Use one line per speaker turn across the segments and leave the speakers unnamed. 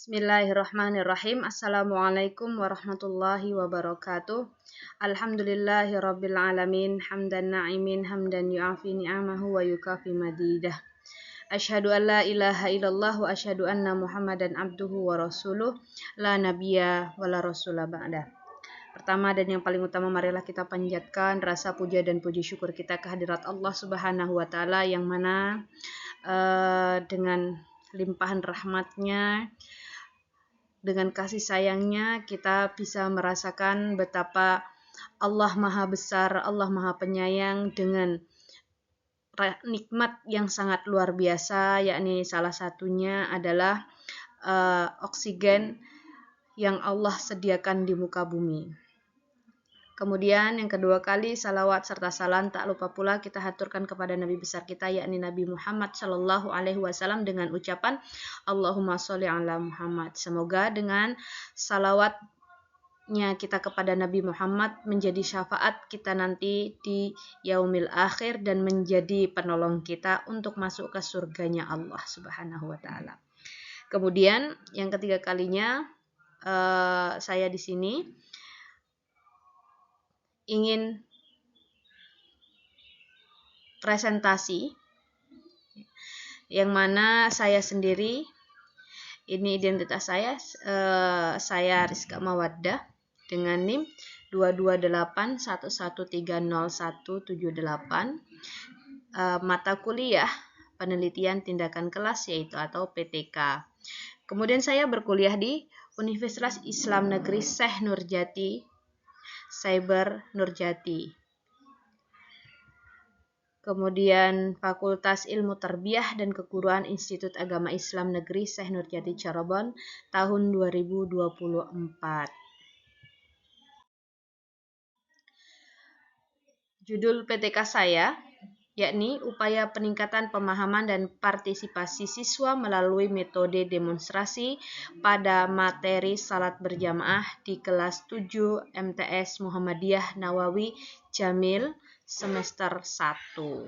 Bismillahirrahmanirrahim. Assalamualaikum warahmatullahi wabarakatuh. Alhamdulillahirabbil alamin, hamdan na'imin, hamdan yu'afi ni'amahu wa yukafi madidah. Asyhadu an la ilaha illallah wa asyhadu anna Muhammadan abduhu wa rasuluh, la nabiyya wa la rasula ba'da. Pertama dan yang paling utama, marilah kita panjatkan rasa puja dan puji syukur kita kehadirat Allah Subhanahu wa taala yang mana dengan limpahan rahmatnya, dengan kasih sayangnya kita bisa merasakan betapa Allah Maha Besar, Allah Maha Penyayang dengan nikmat yang sangat luar biasa, yakni salah satunya adalah oksigen yang Allah sediakan di muka bumi. Kemudian yang kedua kali, salawat serta salam tak lupa pula kita haturkan kepada Nabi besar kita, yakni Nabi Muhammad Shallallahu Alaihi Wasallam dengan ucapan Allahumma sholli ala Muhammad. Semoga dengan salawatnya kita kepada Nabi Muhammad menjadi syafaat kita nanti di yaumil akhir dan menjadi penolong kita untuk masuk ke surganya Allah Subhanahu Wa Taala. Kemudian yang ketiga kalinya saya di sini ingin presentasi yang mana saya sendiri, ini identitas saya Rizka Mawaddah dengan NIM 22811300178, mata kuliah penelitian tindakan kelas yaitu atau PTK. Kemudian saya berkuliah di Universitas Islam Negeri Syekh Nurjati Cyber Nurjati. Kemudian Fakultas Ilmu Tarbiyah dan Keguruan Institut Agama Islam Negeri Syekh Nurjati Cirebon tahun 2024. Judul PTK saya yakni upaya peningkatan pemahaman dan partisipasi siswa melalui metode demonstrasi pada materi salat berjamaah di kelas 7 MTS Muhammadiyah Nawawi Jamil semester 1.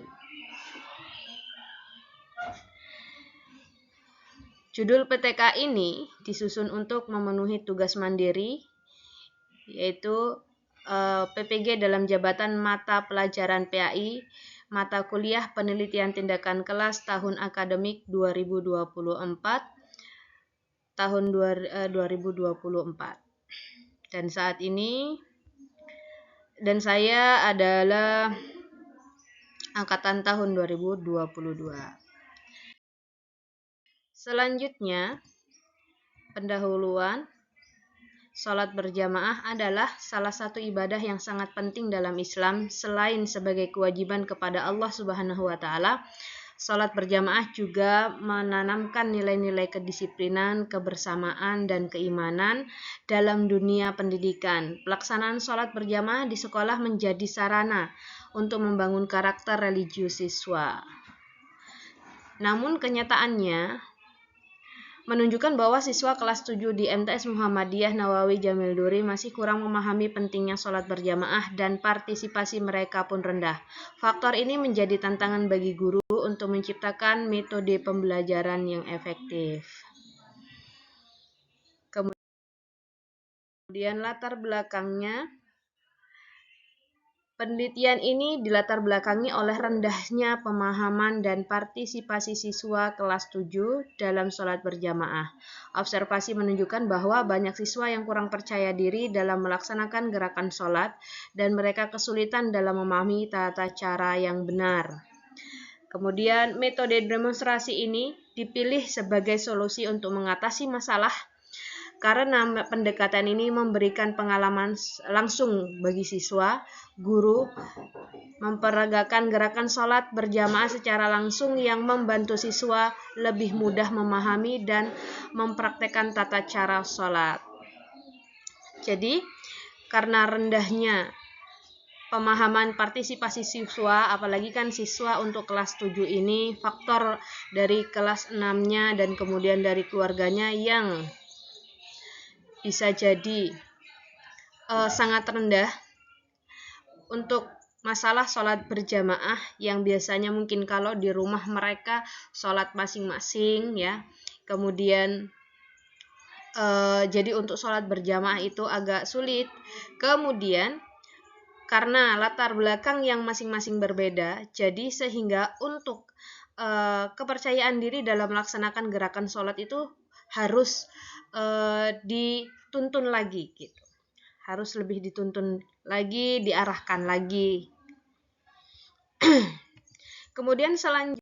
Judul PTK ini disusun untuk memenuhi tugas mandiri yaitu PPG dalam jabatan mata pelajaran PAI mata kuliah penelitian tindakan kelas tahun akademik 2024 tahun 2024. Dan saat ini saya adalah angkatan tahun 2022. Selanjutnya, pendahuluan. Salat berjamaah adalah salah satu ibadah yang sangat penting dalam Islam. Selain sebagai kewajiban kepada Allah Subhanahu wa taala, salat berjamaah juga menanamkan nilai-nilai kedisiplinan, kebersamaan, dan keimanan dalam dunia pendidikan. Pelaksanaan salat berjamaah di sekolah menjadi sarana untuk membangun karakter religius siswa. Namun kenyataannya menunjukkan bahwa siswa kelas 7 di MTS Muhammadiyah Nawawi Jamil Duri masih kurang memahami pentingnya sholat berjamaah dan partisipasi mereka pun rendah. Faktor ini menjadi tantangan bagi guru untuk menciptakan metode pembelajaran yang efektif. Kemudian latar belakangnya. Penelitian ini dilatar belakangi oleh rendahnya pemahaman dan partisipasi siswa kelas 7 dalam sholat berjamaah. Observasi menunjukkan bahwa banyak siswa yang kurang percaya diri dalam melaksanakan gerakan sholat dan mereka kesulitan dalam memahami tata cara yang benar. Kemudian metode demonstrasi ini dipilih sebagai solusi untuk mengatasi masalah karena pendekatan ini memberikan pengalaman langsung bagi siswa. Guru memperagakan gerakan sholat berjamaah secara langsung yang membantu siswa lebih mudah memahami dan mempraktekkan tata cara sholat. Jadi, karena rendahnya pemahaman partisipasi siswa, apalagi kan siswa untuk kelas 7 ini, faktor dari kelas 6-nya dan kemudian dari keluarganya yang bisa jadi sangat rendah untuk masalah sholat berjamaah yang biasanya mungkin kalau di rumah mereka sholat masing-masing ya, kemudian Jadi untuk sholat berjamaah itu agak sulit. Kemudian karena latar belakang yang masing-masing berbeda, jadi sehingga untuk kepercayaan diri dalam melaksanakan gerakan sholat itu harus dituntun lagi gitu. Harus lebih dituntun lagi, diarahkan lagi. Kemudian selanjutnya,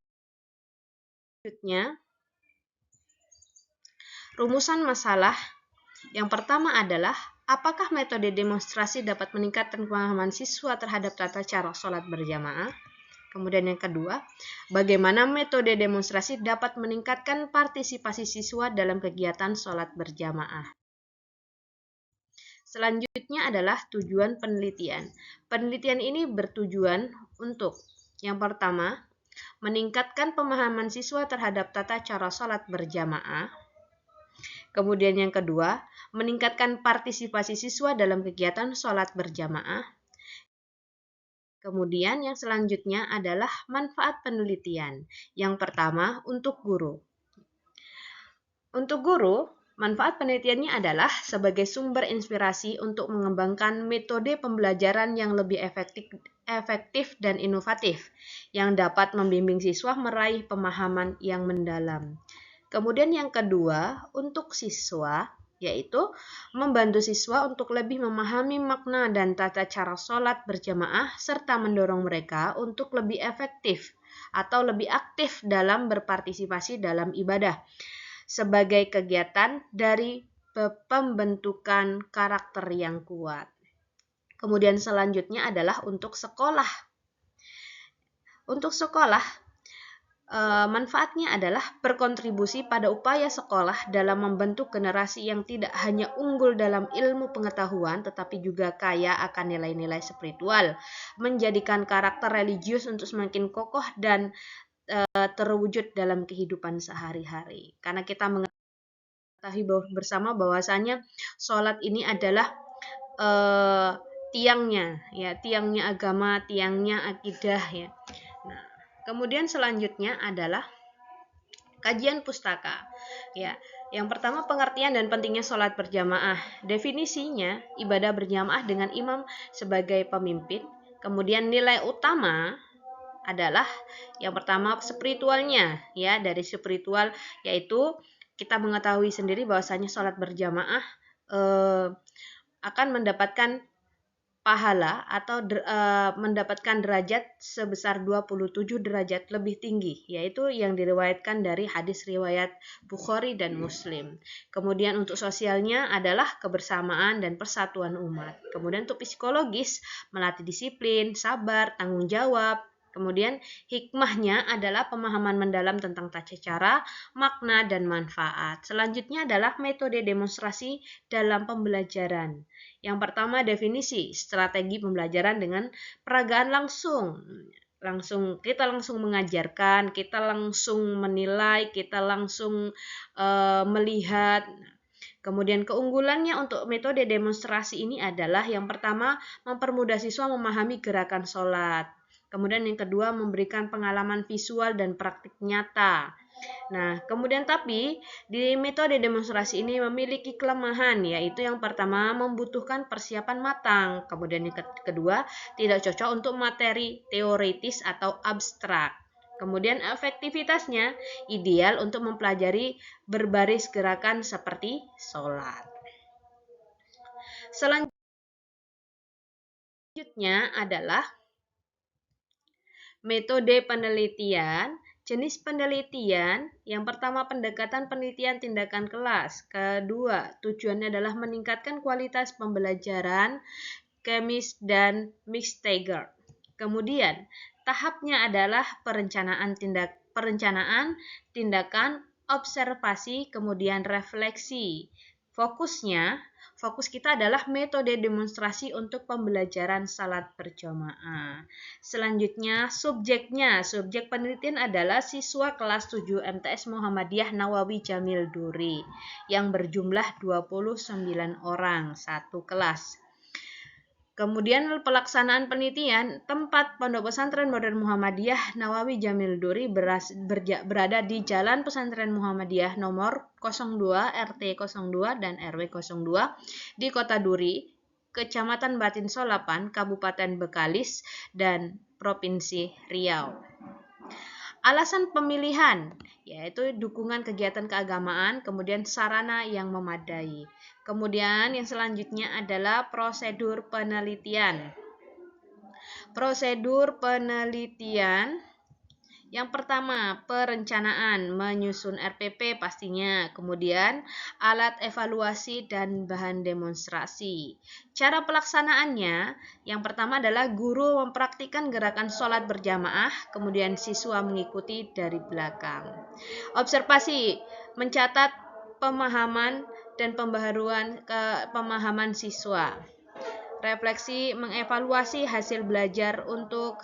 rumusan masalah yang pertama adalah apakah metode demonstrasi dapat meningkatkan pemahaman siswa terhadap tata cara sholat berjamaah? Kemudian yang kedua, bagaimana metode demonstrasi dapat meningkatkan partisipasi siswa dalam kegiatan sholat berjamaah? Selanjutnya adalah tujuan penelitian. Penelitian ini bertujuan untuk yang pertama, meningkatkan pemahaman siswa terhadap tata cara sholat berjamaah. Kemudian yang kedua, meningkatkan partisipasi siswa dalam kegiatan sholat berjamaah. Kemudian yang selanjutnya adalah manfaat penelitian. Yang pertama, untuk guru. Untuk guru, manfaat penelitiannya adalah sebagai sumber inspirasi untuk mengembangkan metode pembelajaran yang lebih efektif dan inovatif, yang dapat membimbing siswa meraih pemahaman yang mendalam. Kemudian yang kedua, untuk siswa, yaitu membantu siswa untuk lebih memahami makna dan tata cara sholat berjamaah serta mendorong mereka untuk lebih efektif atau lebih aktif dalam berpartisipasi dalam ibadah sebagai kegiatan dari pembentukan karakter yang kuat. Kemudian selanjutnya adalah untuk sekolah. Untuk sekolah, manfaatnya adalah berkontribusi pada upaya sekolah dalam membentuk generasi yang tidak hanya unggul dalam ilmu pengetahuan tetapi juga kaya akan nilai-nilai spiritual, menjadikan karakter religius untuk semakin kokoh dan terwujud dalam kehidupan sehari-hari. Karena kita mengetahui bersama bahwasanya sholat ini adalah tiangnya agama, tiangnya akidah ya. Nah, kemudian selanjutnya adalah kajian pustaka. Ya, yang pertama pengertian dan pentingnya sholat berjamaah. Definisinya ibadah berjamaah dengan imam sebagai pemimpin. Kemudian nilai utama adalah yang pertama spiritualnya, ya dari spiritual yaitu kita mengetahui sendiri bahwasanya sholat berjamaah akan mendapatkan pahala atau mendapatkan derajat sebesar 27 derajat lebih tinggi, yaitu yang diriwayatkan dari hadis riwayat Bukhari dan Muslim. Kemudian untuk sosialnya adalah kebersamaan dan persatuan umat. Kemudian untuk psikologis, melatih disiplin, sabar, tanggung jawab. Kemudian hikmahnya adalah pemahaman mendalam tentang tata cara, makna, dan manfaat. Selanjutnya adalah metode demonstrasi dalam pembelajaran. Yang pertama definisi strategi pembelajaran dengan peragaan langsung. Kita langsung mengajarkan, kita langsung menilai, kita langsung melihat. Kemudian keunggulannya untuk metode demonstrasi ini adalah yang pertama mempermudah siswa memahami gerakan sholat. Kemudian yang kedua memberikan pengalaman visual dan praktik nyata. Nah, kemudian tapi di metode demonstrasi ini memiliki kelemahan, yaitu yang pertama membutuhkan persiapan matang. Kemudian yang kedua tidak cocok untuk materi teoritis atau abstrak. Kemudian efektivitasnya ideal untuk mempelajari berbaris gerakan seperti sholat. Selanjutnya adalah metode penelitian. Jenis penelitian, yang pertama pendekatan penelitian tindakan kelas. Kedua, tujuannya adalah meningkatkan kualitas pembelajaran Chemist dan Mixtager. Kemudian, tahapnya adalah perencanaan, tindakan, observasi, kemudian refleksi. Fokus kita adalah metode demonstrasi untuk pembelajaran salat berjamaah. Selanjutnya, subjek penelitian adalah siswa kelas 7 MTS Muhammadiyah Nawawi Jamil Duri yang berjumlah 29 orang satu kelas. Kemudian pelaksanaan penelitian, tempat Pondok Pesantren Modern Muhammadiyah Nawawi Jamil Duri berada di Jalan Pesantren Muhammadiyah nomor 02 RT 02 dan RW 02 di Kota Duri, Kecamatan Batin Solapan, Kabupaten Bekalis, dan Provinsi Riau. Alasan pemilihan yaitu dukungan kegiatan keagamaan, kemudian sarana yang memadai. Kemudian yang selanjutnya adalah prosedur penelitian. Prosedur penelitian yang pertama, perencanaan, menyusun RPP pastinya. Kemudian, alat evaluasi dan bahan demonstrasi. Cara pelaksanaannya, yang pertama adalah guru mempraktikkan gerakan sholat berjamaah, kemudian siswa mengikuti dari belakang. Observasi, mencatat pemahaman dan pembaharuan pemahaman siswa. Refleksi, mengevaluasi hasil belajar untuk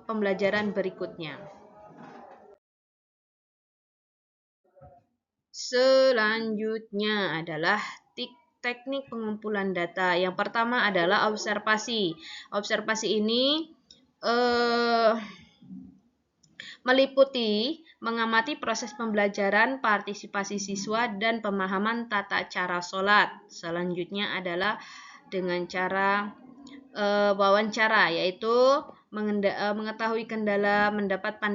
pembelajaran berikutnya. Selanjutnya adalah teknik pengumpulan data. Yang pertama adalah observasi. Observasi ini meliputi mengamati proses pembelajaran, partisipasi siswa, dan pemahaman tata cara sholat. Selanjutnya adalah dengan cara wawancara, yaitu mengetahui kendala, mendapatkan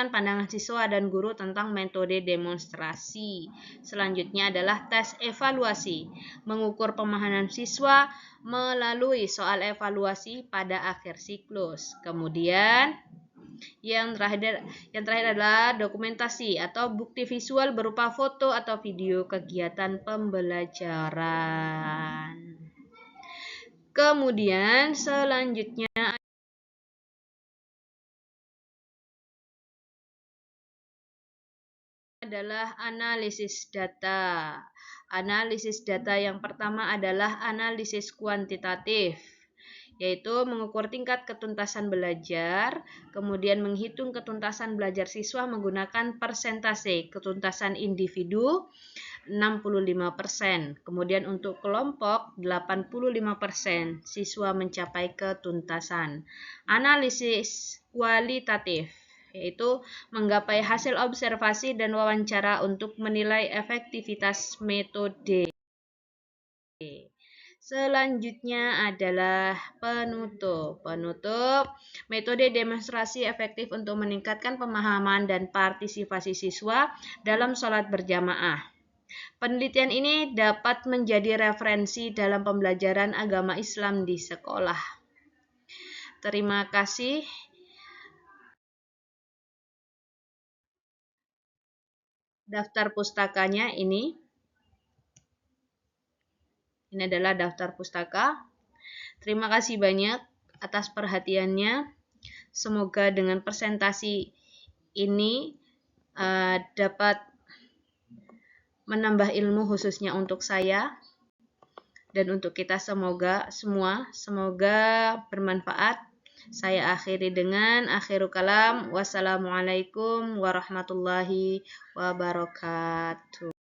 pandangan siswa dan guru tentang metode demonstrasi. Selanjutnya adalah tes evaluasi, mengukur pemahaman siswa melalui soal evaluasi pada akhir siklus. Kemudian yang terakhir adalah dokumentasi atau bukti visual berupa foto atau video kegiatan pembelajaran. Kemudian selanjutnya adalah analisis data. Analisis data yang pertama adalah analisis kuantitatif, yaitu mengukur tingkat ketuntasan belajar, kemudian menghitung ketuntasan belajar siswa menggunakan persentase ketuntasan individu 65%. Kemudian untuk kelompok 85% siswa mencapai ketuntasan. Analisis kualitatif yaitu menggapai hasil observasi dan wawancara untuk menilai efektivitas metode. Selanjutnya adalah penutup. Metode demonstrasi efektif untuk meningkatkan pemahaman dan partisipasi siswa dalam sholat berjamaah. Penelitian ini dapat menjadi referensi dalam pembelajaran agama Islam di sekolah. Terima kasih. Daftar pustakanya ini adalah daftar pustaka. Terima kasih banyak atas perhatiannya. Semoga dengan presentasi ini dapat menambah ilmu khususnya untuk saya dan untuk kita semua. Semoga bermanfaat. Saya akhiri dengan akhirul kalam. Wassalamualaikum warahmatullahi wabarakatuh.